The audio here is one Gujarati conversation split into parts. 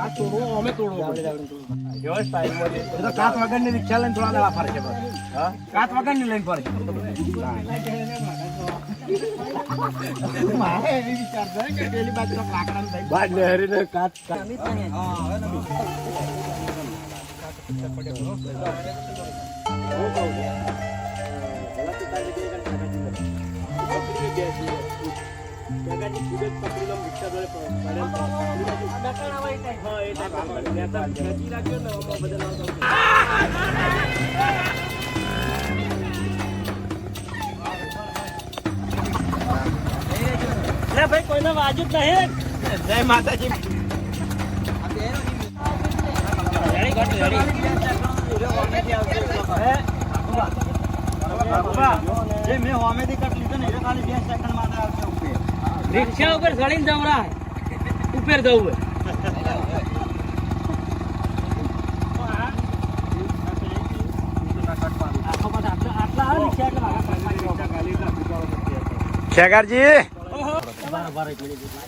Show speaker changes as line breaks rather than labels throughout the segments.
કાચ તોડવો અમે તોડવો એવો સ્ટાઈલ માં તો કાચ વગરની રિક્ષા લઈને થોડા દાડા ફરે છે હા કાચ વગરની લઈને ફરે છે મારે એવી વિચાર છે કે પેલી બાજુ લાકડા ને બાદ ને હરીને કાચ હા ભાઈ કોઈને વાજુ જ નહીં જય માતાજી રિક્ષા ઉપર ચડીને જવરા ઉપર જવું ખેગારજી પેલી બાદ પડશે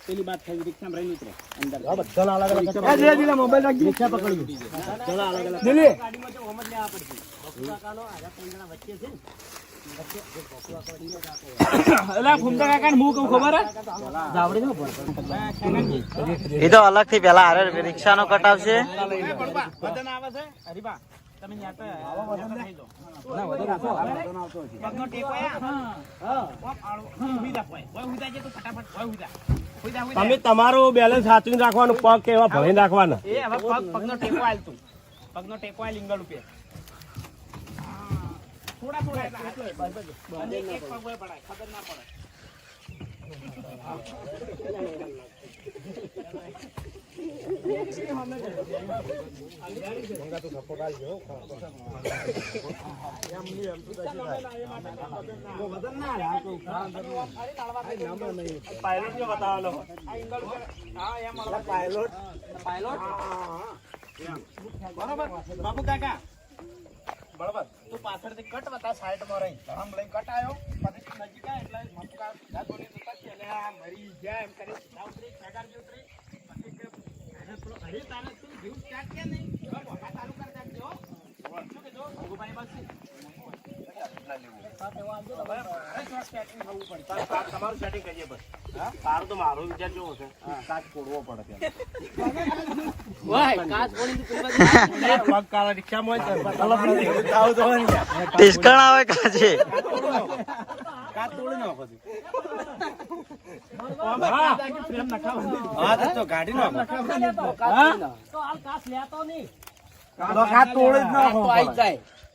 પેલી બાત થઈ રિક્ષા રહી નીકળે અંદર બધા અલગ અલગ મોબાઈલ રાખી રિક્ષા પકડી બધા અલગ અલગ ગાડીમાં જો ઓમજ લેવા પડશે બકુકાનો આજા પંજણા વચ્ચે છે એલા ફુમતા કાકા હું કહું ખબર હે જાવડી નો એ તો અલગ થી પેલા આરે રિક્ષા નો કટ આવશે વદન આવે છે હરીબા તમે ન્યા તો આવો વદન થઈ દો ના વદન આવતો પગનો ટેકો હા ઉભી જા કોઈ ઉભી જા તો ફટાફટ કોઈ ઉભી જા તમે તમારું બેલેન્સ સાચવીને રાખવાનું પગ કેવા ભરીને રાખવાના એ હવે પગનો ટેકો આલ તું પગનો ટેકો આલ ઇંગલ ઉપર થોડા થોડા અને એક પગ હોય પડાય ખબર ના પડે પાયલોટ જો બતાવો પાયલોટ બરોબર બાપુ કાકા બરોબર તું પાછળથી કટ બતા સાઈડ માં રહી આમ લઈ કટ આવ્યો પછી નજીક આવે એટલે બાપુ કાકા ધોની જતા છે એટલે આ મરી જાય એમ કરી ઉતરી સગાર જે ઉતરી પછી અરે તારે તું જીવ સ્ટાર્ટ કે નહીં વખત ચાલુ કરી નાખજો શું કીધું ભગુભાઈ બસ તમારું સેટિંગ કરીએ બસ તારું તો મારો વિચાર કેવો છે કાચ ફોડવો પડે ગાડી નો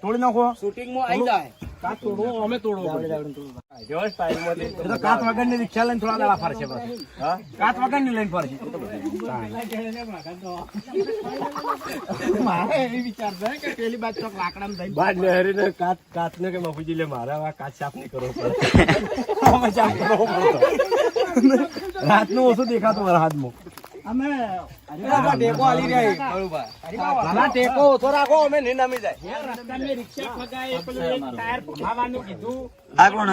તોડી નાખો શૂટિંગ માં આવી જાય કાચ તોડવો અમે તોડવો જેવો સ્ટાઈલ માં તો કાચ વગરની રિક્ષા લઈને થોડા દાડા ફરશે બસ હા કાચ વગરની લઈને ફરશે મારે એવી વિચાર છે કે પેલી બાજુ ચોક લાકડા માં બાદ ને હરીને કાચ ને કે મફુજી લે મારે આ કાચ સાફ નહીં કરવો પડે અમે સાફ કરવો પડે રાત નું ઓછું દેખાતું મારા હાથમાં અમે ટેકો આલી રહ્યા બરોબર ટેકો ઓછો રાખો અમે નહીં નમી જાય રસ્તામાં રિક્ષા ફગાય પેલું એક ટાયર ફાવાનું કીધું આ કોણ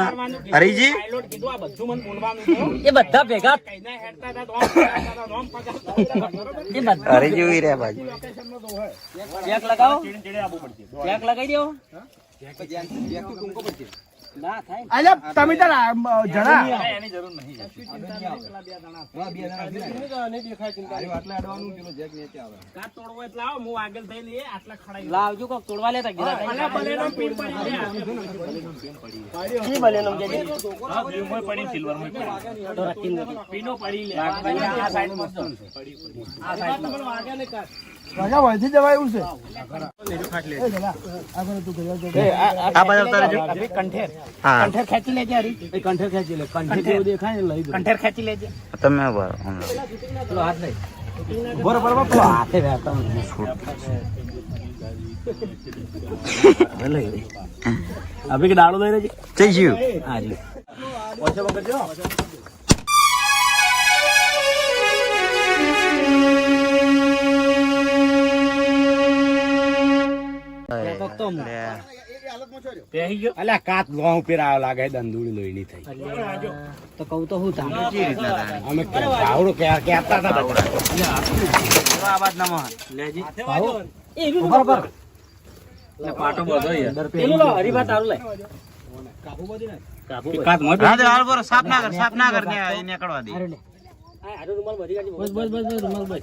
હરીજી પાયલોટ કીધું આ બધું મને બોલવાનું એ બધા ભેગા કઈને હેડતા હતા રોમ ફગા એ બધા હરીજી ઉઈ રહ્યા ભાઈ ચેક લગાવો ચેડે આબુ પડશે ચેક લગાઈ દેવો ચેક તો કુંકો પડશે ના થાય અલ્યા તમે તો જણા એની જરૂર નહીં બે જણા નહીં દેખાય ચિંતા આટલા અડવાનું પેલો જેક નીચે આવે કાચ તોડવો એટલે આવો હું આગળ થઈને એ આટલા ખડાઈ લાવજો કોક તોડવા લેતા ગીરા અલ્યા બલેનો પીન પડી કી બલેનો કે હા બ્લુ માં પડી સિલ્વર માં પડી તો રકીન પીનો પડી લે આ સાઈડ માં પડી આ સાઈડ માં આગળ ને કાચ
કાકા વળથી જવાય એવું છે
આ બાજુ આવતા રહેજો.
કંઠેર
હા
કંઠેર ખેંચી લેજે હરી એ કંઠેર ખેંચી લે કંઠેર જેવું દેખાય ને લઈ દો કંઠેર ખેંચી લેજે
તમે બરો
પેલો હાથ નહીં બરોબર પેલો હાથે રહેતા અભી કે ડાળો દઈ રહેજે
જઈ જ્યું.
હા જી ઓછો પકડજો પેહી ગયો અલ્યા કાત લોહ પેરાવ લાગે દંદુડી લોહીની થઈ તો કહું તો હું તાને
કેવી રીતના તાણી?
અમે ભાવડો કહેતા હતા
આ બાદ નમો
લેજી ભાવ એ બરાબર પાટો બધો અંદર પેલું લો હરીબા તારું લે કાબુ બધી ના કાબુ કાત મત
હા દે હાલ બરો સાફ ના કર ને એ નીકળવા દે.
આ રૂમાલ બધી ગાડી બસ રૂમાલ બસ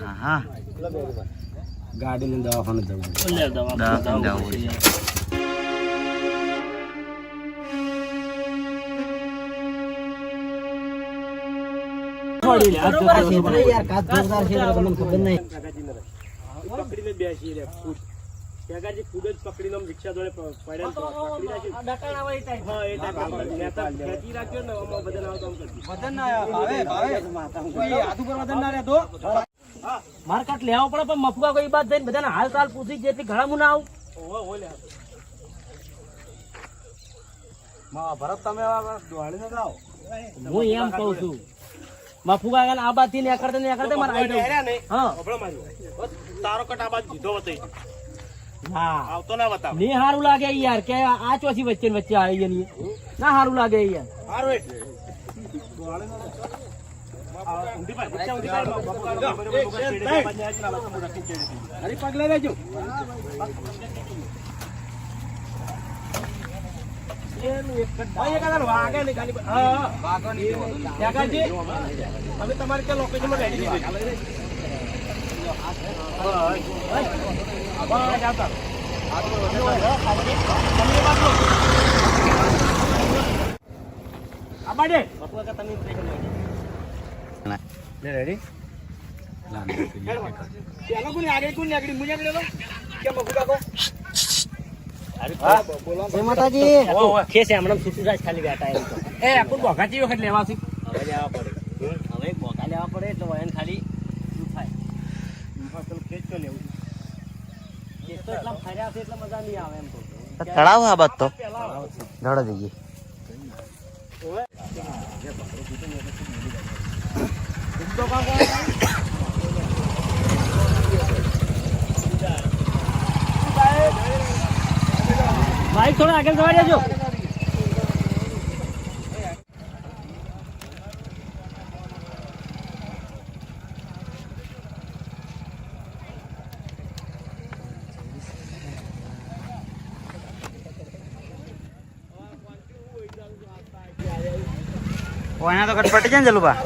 હા હા
ગાડી લઈને દવાખાને જવું લે
દવાખાને જવું છે.
યાર કાત જોરદાર છે તમને ખબર નહીં પકડીને બેસી રે ફૂટ ત્યાગાજી ફૂટ જ પકડીને રિક્ષા જોડે પડ્યા તો પકડી રાખી ડકાણા હોય ટાઈપ હા એ ટાઈપ નેતા ખેંચી રાખ્યો ને આમાં બદન આવતો આમ કરતી બદન ના ભાવે કોઈ આદુ પર બદન ના રે તો માર કાટ લેવો પડે પણ મફુકા કોઈ બાત થઈને બધાને હાલ ચાલ પૂછી જેથી ઘણા મુના આવ ઓહો લે માં ભરત તમે દોડીને જાઓ હું એમ કહું છું મફુકા ગાન આ બાત થી નીકળતે માર આઈ હા તારો કટ આ બાત જીધો વતઈ હા આવતો ના બતાવ ની હારું લાગે યાર કે આ ચોથી વચ્ચે ને વચ્ચે આવી ગઈ ના હારું લાગે યાર હારું એટલે અરે પગલે રહેજો તમે તમારે ત્યાં લોકેશનમાં રેડી રેડી લેવા પડે એટલે વયન ખાલી મજા નહીં આવે એમ
તળાવ આ બાદ તો ધડો જઈએ.
ભાઈ થોડા આગળ જવા દેજો
તો અહીંયા તો કટપટી જાય ને જલુબા.